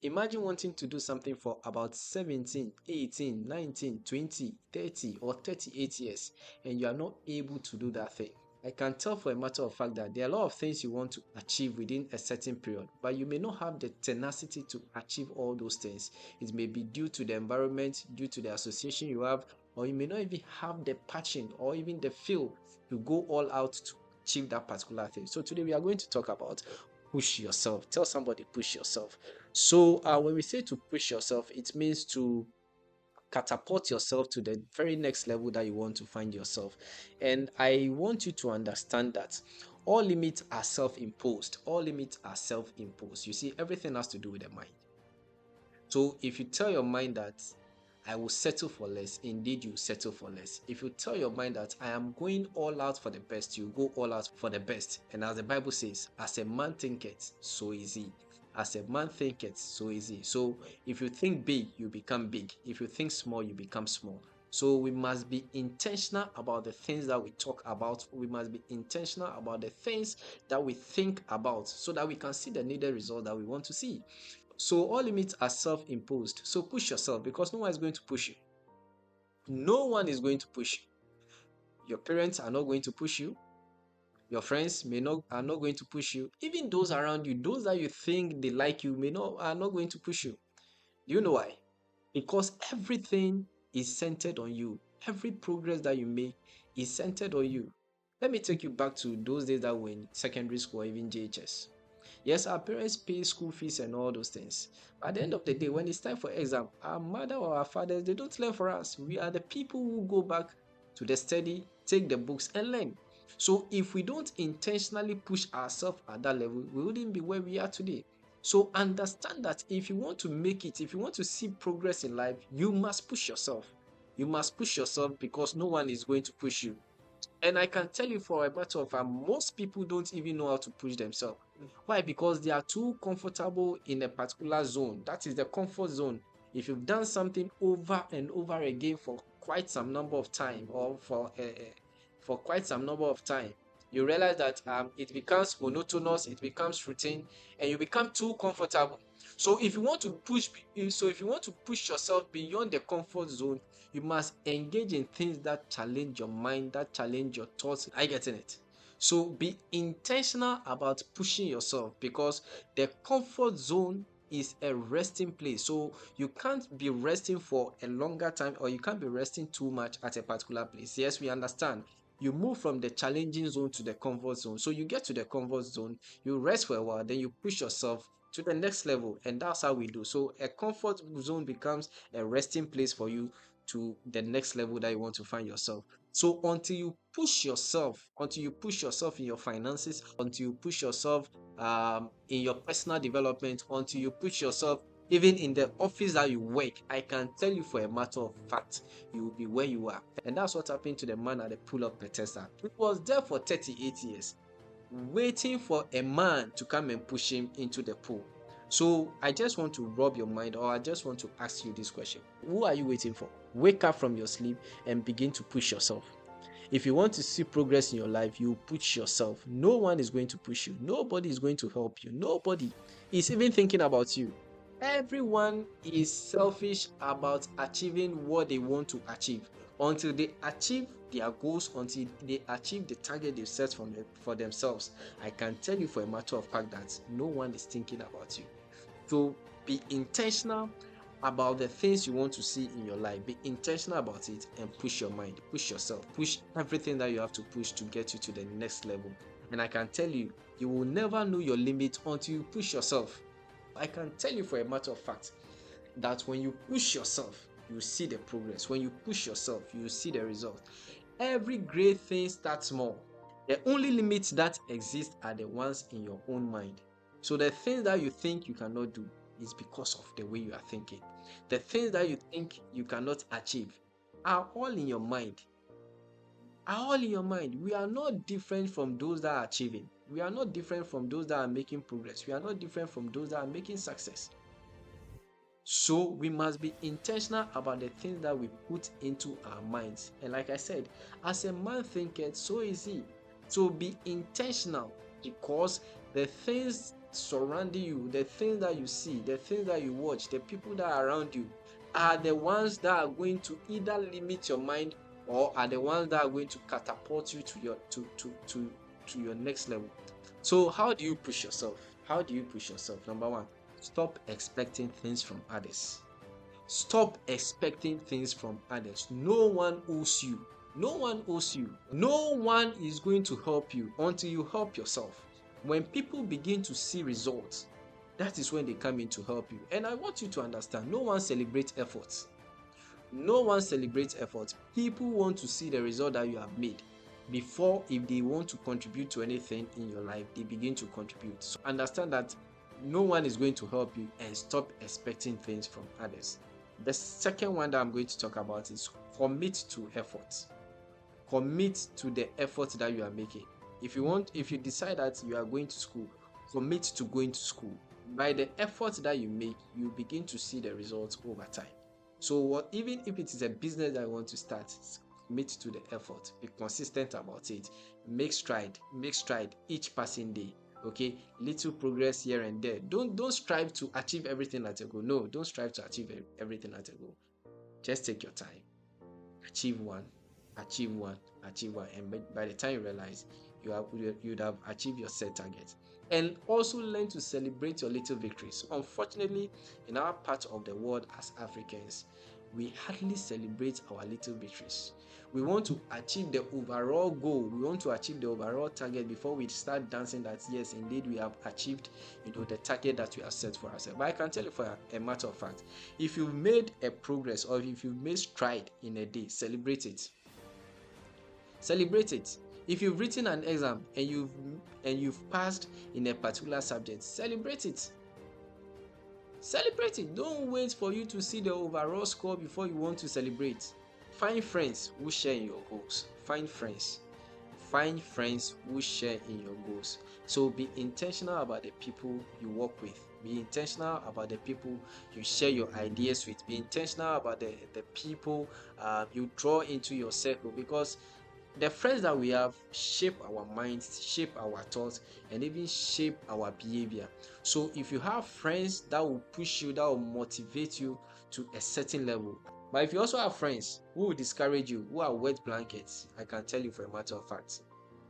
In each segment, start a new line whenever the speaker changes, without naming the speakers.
Imagine wanting to do something for about 17, 18, 19, 20, 30, or 38 years, and you are not able to do that thing. I can tell for a matter of fact that there are a lot of things you want to achieve within a certain period, but you may not have the tenacity to achieve all those things. It may be due to the environment, due to the association you have, or you may not even have the passion or even the feel to go all out to achieve that particular thing. So today we are going to talk about push yourself. Tell somebody push yourself. So when we say to push yourself, it means to catapult yourself to the very next level that you want to find yourself. And I want you to understand that all limits are self-imposed. All limits are self-imposed. You see, everything has to do with the mind. So if you tell your mind that I will settle for less, indeed you settle for less. If you tell your mind that I am going all out for the best, you go all out for the best. And as the Bible says, as a man thinketh, so is he. As a man thinketh, so is he. So if you think big, you become big. If you think small, you become small. So we must be intentional about the things that we talk about. We must be intentional about the things that we think about so that we can see the needed result that we want to see. So all limits are self-imposed. So push yourself because no one is going to push you. No one is going to push you. Your parents are not going to push you. Your friends may not are not going to push you. Even those around you, those that you think they like you, may not are not going to push you. Do you know why? Because everything is centered on you. Every progress that you make is centered on you. Let me take you back to those days that were in secondary school or even JHS. Yes, our parents pay school fees and all those things. But at the end of the day, when it's time for exam, our mother or our fathers, they don't learn for us. We are the people who go back to the study, take the books and learn. So if we don't intentionally push ourselves at that level, we wouldn't be where we are today. So understand that if you want to make it, if you want to see progress in life, you must push yourself. You must push yourself because no one is going to push you. And I can tell you for a matter of fact, most people don't even know how to push themselves. Why? Because they are too comfortable in a particular zone. That is the comfort zone. If you've done something over and over again for quite some number of time, or for quite some number of time, you realize that it becomes monotonous, it becomes routine, and you become too comfortable. So if you want to push yourself beyond the comfort zone, you must engage in things that challenge your mind, that challenge your thoughts. Are you getting it? So be intentional about pushing yourself because the comfort zone is a resting place. So you can't be resting for a longer time or you can't be resting too much at a particular place. Yes, we understand. You move from the challenging zone to the comfort zone. So you get to the comfort zone, you rest for a while, then you push yourself to the next level, and that's how we do. So a comfort zone becomes a resting place for you to the next level that you want to find yourself. So until you push yourself in your finances, until you push yourself in your personal development, until you push yourself even in the office that you work, I can tell you for a matter of fact, you will be where you are. And that's what happened to the man at the pool of Bethesda. He was there for 38 years, waiting for a man to come and push him into the pool. So I just want to rub your mind, or I just want to ask you this question. Who are you waiting for? Wake up from your sleep and begin to push yourself. If you want to see progress in your life, you push yourself. No one is going to push you. Nobody is going to help you. Nobody is even thinking about you. Everyone is selfish about achieving what they want to achieve. Until they achieve their goals, until they achieve the target they've set for themselves, I can tell you for a matter of fact that no one is thinking about you. So be intentional about the things you want to see in your life. Be intentional about it and push your mind, push yourself, push everything that you have to push to get you to the next level. And I can tell you, you will never know your limit until you push yourself. I can tell you for a matter of fact that when you push yourself, you see the progress. When you push yourself, you see the result. Every great thing starts small. The only limits that exist are the ones in your own mind. So the things that you think you cannot do is because of the way you are thinking. The things that you think you cannot achieve are all in your mind. Are all in your mind. We are not different from those that are achieving. We are not different from those that are making progress. We are not different from those that are making success. So we must be intentional about the things that we put into our minds. And like I said, as a man thinketh, so is he. So be intentional because the things surrounding you, the things that you see, the things that you watch, the people that are around you are the ones that are going to either limit your mind or are the ones that are going to catapult you to your to your next level. So how do you push yourself? How do you push yourself? Number one, stop expecting things from others. Stop expecting things from others. No one owes you. No one owes you. No one is going to help you until you help yourself. When people begin to see results, that is when they come in to help you. And I want you to understand, no one celebrates efforts. No one celebrates effort. People want to see the result that you have made before, if they want to contribute to anything in your life, they begin to contribute. So understand that no one is going to help you, and stop expecting things from others. The second one that I'm going to talk about is commit to effort. Commit to the effort that you are making. If you decide that you are going to school, commit to going to school. By the effort that you make, you begin to see the results over time. So even if it is a business that you want to start, commit to the effort. Be consistent about it. Make stride each passing day. Okay, little progress here and there. Don't strive to achieve everything at a go. No, don't strive to achieve everything at a go. Just take your time. Achieve one, achieve one, achieve one, and by the time you realize you'd have achieved your set target. And also learn to celebrate your little victories. Unfortunately, in our part of the world as Africans, we hardly celebrate our little victories. We want to achieve the overall goal. We want to achieve the overall target before we start dancing that yes, indeed we have achieved, the target that we have set for ourselves. But I can tell you for a matter of fact, if you've made a progress or if you've made stride in a day, celebrate it. Celebrate it. If you've written an exam and you've passed in a particular subject, celebrate it. Celebrate it. Don't wait for you to see the overall score before you want to celebrate. Find friends who share in your goals. Find friends who share in your goals. So be intentional about the people you work with. Be intentional about the people you share your ideas with. Be intentional about the people you draw into your circle, because the friends that we have shape our minds, shape our thoughts, and even shape our behavior. So if you have friends that will push you, that will motivate you to a certain level, but if you also have friends who will discourage you, who are wet blankets, I can tell you for a matter of fact,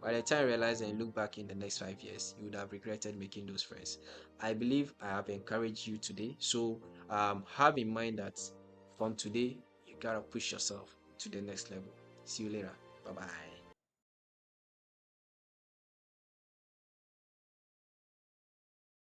by the time you realize and look back in the next 5 years, you would have regretted making those friends. I believe I have encouraged you today. So have in mind that from today, you gotta push yourself to the next level. See you later. Bye bye.